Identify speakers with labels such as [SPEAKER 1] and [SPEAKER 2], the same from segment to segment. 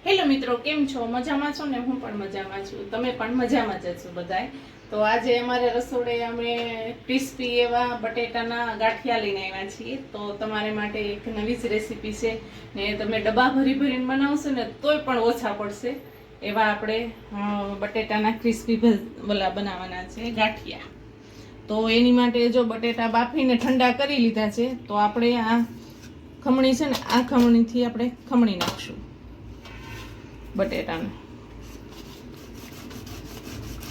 [SPEAKER 1] Hello મિત્રો, કેમ છો? મજામાં છો ને? હું પણ મજામાં છું. તમે પણ મજામાં જ છો બધાય. તો આજે અમારે રસોડે અમે ક્રિસ્પી એવા બટેટાના ગાંઠિયા લઈને આવ્યા છીએ. તો તમારે માટે એક નવી જ રેસીપી છે ને તમે ડબ્બા ભરી ભરીને બનાવશો ને તોય પણ ઓછા પડશે એવા આપણે બટેટાના ક્રિસ્પી બનાવવાના છે ગાંઠિયા. તો એની માટે જો બટેટા બાફીને ઠંડા કરી લીધા છે, તો આપણે આ ખમણી છે ને, આ ખમણીથી આપણે ખમણી નાખશું બટેટાને.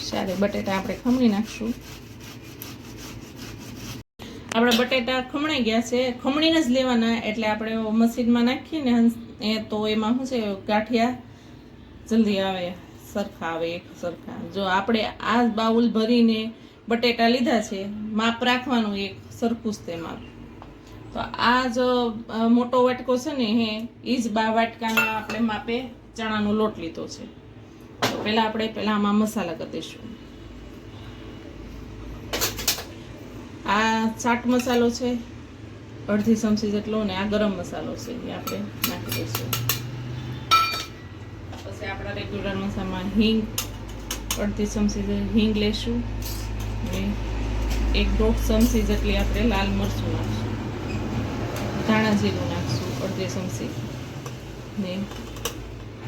[SPEAKER 1] સારે બટેટા આપણે ખમણી નાખશું. આપણા બટેટા ખમણાઈ ગયા છે, ખમણીને જ લેવાના, એટલે આપણે મશીનમાં નાખીએ ને તો એમાં શું છે, ગાંઠિયા જલ્દી આવે, સરખા આવે, એક સરખા. જો આપણે આ બાઉલ ભરીને બટેટા લીધા છે, માપ રાખવાનું એક સરખું જ તે માપ. તો આ જો મોટો વાટકો છે ને, એ જ 2 વાટકાના આપણે માપે ચણાનો લોટ લીધો છે. તો પહેલા આમાં મસાલા કરી દઈશું. આ ચાટ મસાલો છે 1/2 ચમચી જેટલો, ને આ ગરમ મસાલો છે એ આપણે નાખી દઈશું. પછી આપણા રેગ્યુલર મસાલામાં હિંગ 1/2 ચમચી હિંગ લેશું, ને 1-1.5 ચમચી જેટલી આપણે લાલ મરચું નાખશું. ધાણા જીરું નાખશું 1/2 ચમચી, ને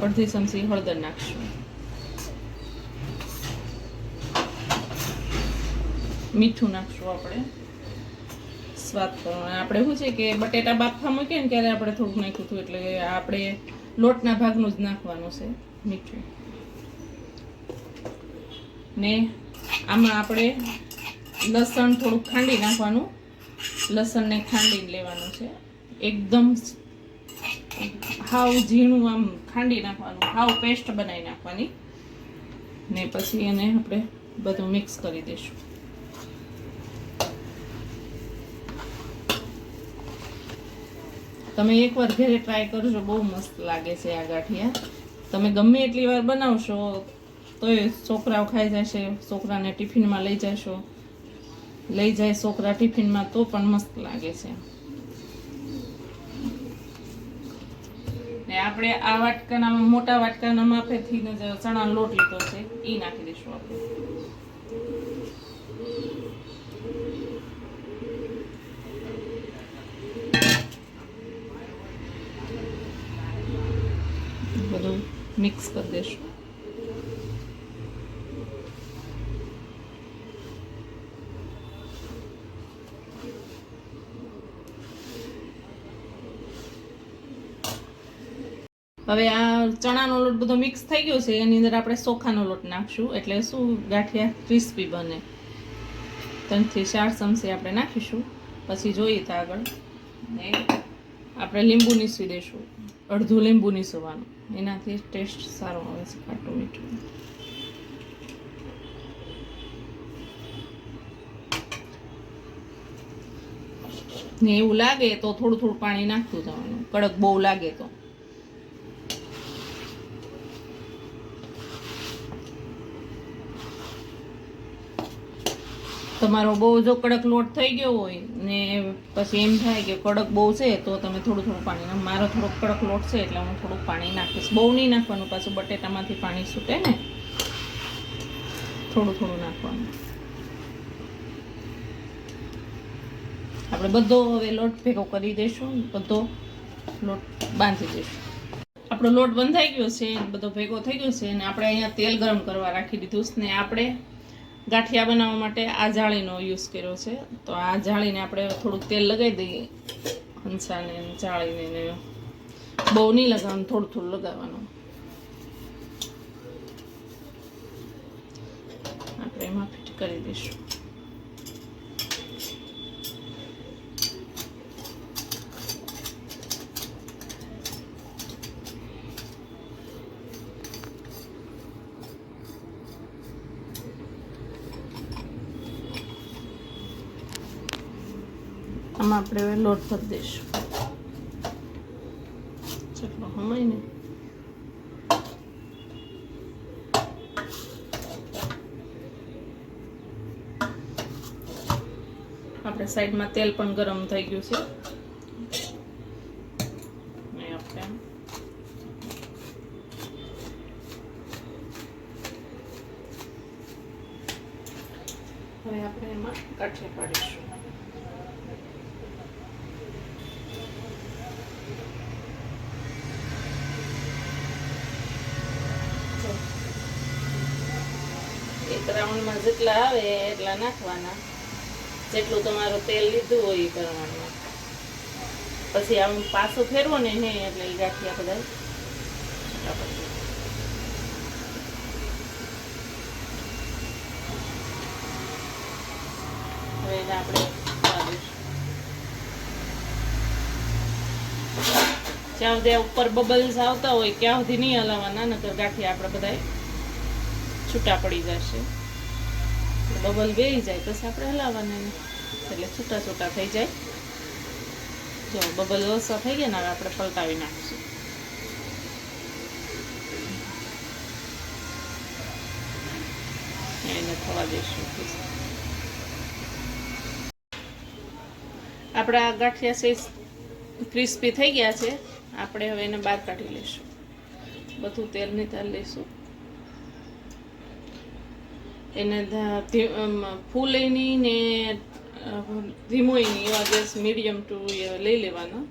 [SPEAKER 1] 1/2 ચમચી હળદર નાખશું. મીઠું નાખશું આપણે સ્વાદ પ્રમાણે. આપણે શું છે કે બટેટા બાફવા મૂકીએ ને ત્યારે આપણે થોડુંક નાખ્યું હતું, એટલે આપણે લોટના ભાગનું જ નાખવાનું છે મીઠું. ને આમાં આપણે લસણ થોડુંક ખાંડી નાખવાનું. લસણને ખાંડીને લેવાનું છે, એકદમ હાવ ઝીણું આમ ખાંડી નાખવાનું, હાવ પેસ્ટ બનાવી નાખવાની. ને પછી એને આપણે બધું મિક્સ કરી દઈશું. તમે એકવાર ઘરે ટ્રાય કરજો, બહુ મસ્ત લાગે છે આ ગાંઠિયા. તમે ગમે એટલી વાર બનાવશો તોય છોકરાઓ ખાઈ જશે. છોકરાને ટિફિનમાં લઈ જાય છોકરા ટિફિનમાં, તો પણ મસ્ત લાગે છે. ને આપણે આ વાટકાના મોટા વાટકાના માપેથી ચણાનો લોટ લીધો છે, એ નાખી દઈશું આપણે. બધું મિક્સ કરી દઈશું. હવે આ ચણાનો લોટ બધો મિક્સ થઈ ગયો છે, એની અંદર આપણે ચોખાનો લોટ નાખશું, એટલે શું ગાંઠિયા ક્રિસ્પી બને. 3 થી 4 ચમચી આપણે નાખીશું. પછી જોઈએ તો આગળ ને આપણે લીંબુ નીસવી દઈશું, અડધું લીંબુ નીસવવાનું, એનાથી ટેસ્ટ સારો આવે છે, ખાટું મીઠું. ને એવું લાગે તો થોડું થોડું પાણી નાખતું જવાનું, કડક બહુ લાગે તો. તમારો બહુ જો કડક લોટ થઈ ગયો હોય ને પછી એમ થાય કે કડક બહુ છે, તો તમે થોડું પાણી. મારો થોડોક કડક લોટ છે એટલે હું થોડુંક પાણી નાખીશ. બહુ નહીં નાખવાનું, પાછું બટેટામાંથી પાણી છૂટે ને, થોડું નાખવાનું. આપણે બધો હવે લોટ ભેગો કરી દઈશું, બધો લોટ બાંધી દઈશું. આપણો લોટ બંધાઈ ગયો છે, બધો ભેગો થઈ ગયો છે, અને આપણે અહીંયા તેલ ગરમ કરવા રાખી દીધું છે. ને આપણે ગાંઠિયા બનાવવા માટે આ જાળીનો યુઝ કર્યો છે. તો આ જાળીને આપણે થોડુંક તેલ લગાવી દઈએ, હંસાને જાળીને. ને બહુ નહીં લગાવવાનું, થોડું લગાવવાનું. આપણે એમાં ફિટ કરી દઈશું. આમાં આપણે લોટ ભરી દઈશું જેટલો હોય ને. આપણે સાઈડમાં તેલ પણ ગરમ થઈ ગયું છે. આપણે હવે આપણે એમાં ગાંઠિયા પાડીશું. એક રાઉન્ડમાં જેટલા આવે એટલા નાખવાના, જેટલું તમારું તેલ લીધું હોય એ પ્રમાણમાં. પછી આમ પાછું ફેરવો ને હે એટલે એ ગાંઠિયા બધા છૂટા પડી જાય. હવે એને આપણે જ્યાં સુધી ઉપર બબલ્સ આવતા હોય ત્યાં સુધી નહીં હલાવવાના, નકર ગાંઠિયા આપણે બધા છૂટા પડી જશે. બબલ બેસી જાય પછી આપણે હલાવવાના એટલે છૂટા છૂટા થઈ જાય. જો બબલ ઓછા થઈ ગયા ને હવે આપણે પલટાવી નાખીશું. એને થવા દઈશું. આપણા ગાંઠિયા સૈજ ક્રિસ્પી થઈ ગયા છે. આપણે હવે એને બહાર કાઢી લઈશું. બધું તેલ નિતારી લઈશું. એને ફૂલેની ને ધીમોઈની એવા ગેસ મીડિયમ ટુ લઈ લેવાના.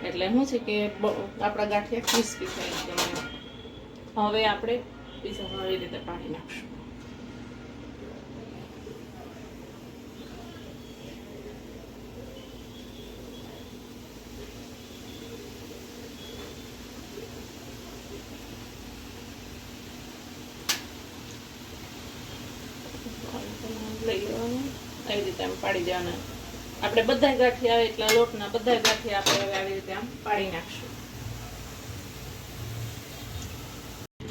[SPEAKER 1] એટલે શું છે કે આપણા ગાંઠિયા ક્રિસ્પી થાય છે. હવે આપણે બીજા આવી રીતે પાણી નાખશું. લઈ લેવાનું આવી રીતે આમ પાડી દેવાના. આપણે બધા ગાંઠિયા આવે એટલા લોટના બધા ગાંઠિયા આપણે હવે આવી રીતે આમ પાડી નાખશું.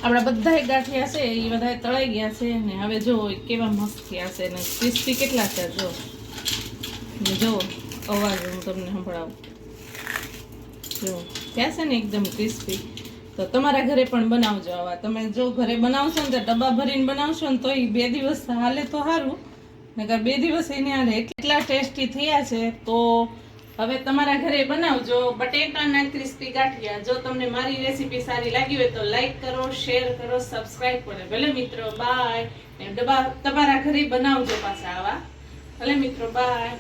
[SPEAKER 1] આપણા બધા ગાંઠિયા છે એ બધા તળાઈ ગયા છે ને હવે જો કેવા મસ્ત થયા છે ને ક્રિસ્પી કેટલા છે. જો ને જો અવાજ હું તમને સંભળાવું. જો થયા છે ને એકદમ ક્રિસ્પી. તો તમારા ઘરે પણ બનાવજો આવા. તમે જો ઘરે બનાવશો ને તો ડબ્બા ભરીને બનાવશો ને તો એ 2 દિવસ હાલે તો સારું, નકર 2 દિવસ એને હાલે. એટલા ટેસ્ટી થયા છે. તો હવે તમારા ઘરે બનાવજો બટેટાના ક્રિસ્પી ગાંઠિયા. જો તમને મારી રેસીપી સારી લાગી હોય તો લાઈક કરો, શેર કરો, સબસ્ક્રાઈબ કરો. ભલે મિત્રો બાય. ડબ્બા તમારા ઘરે બનાવજો પાછા આવા. ભલે મિત્રો બાય.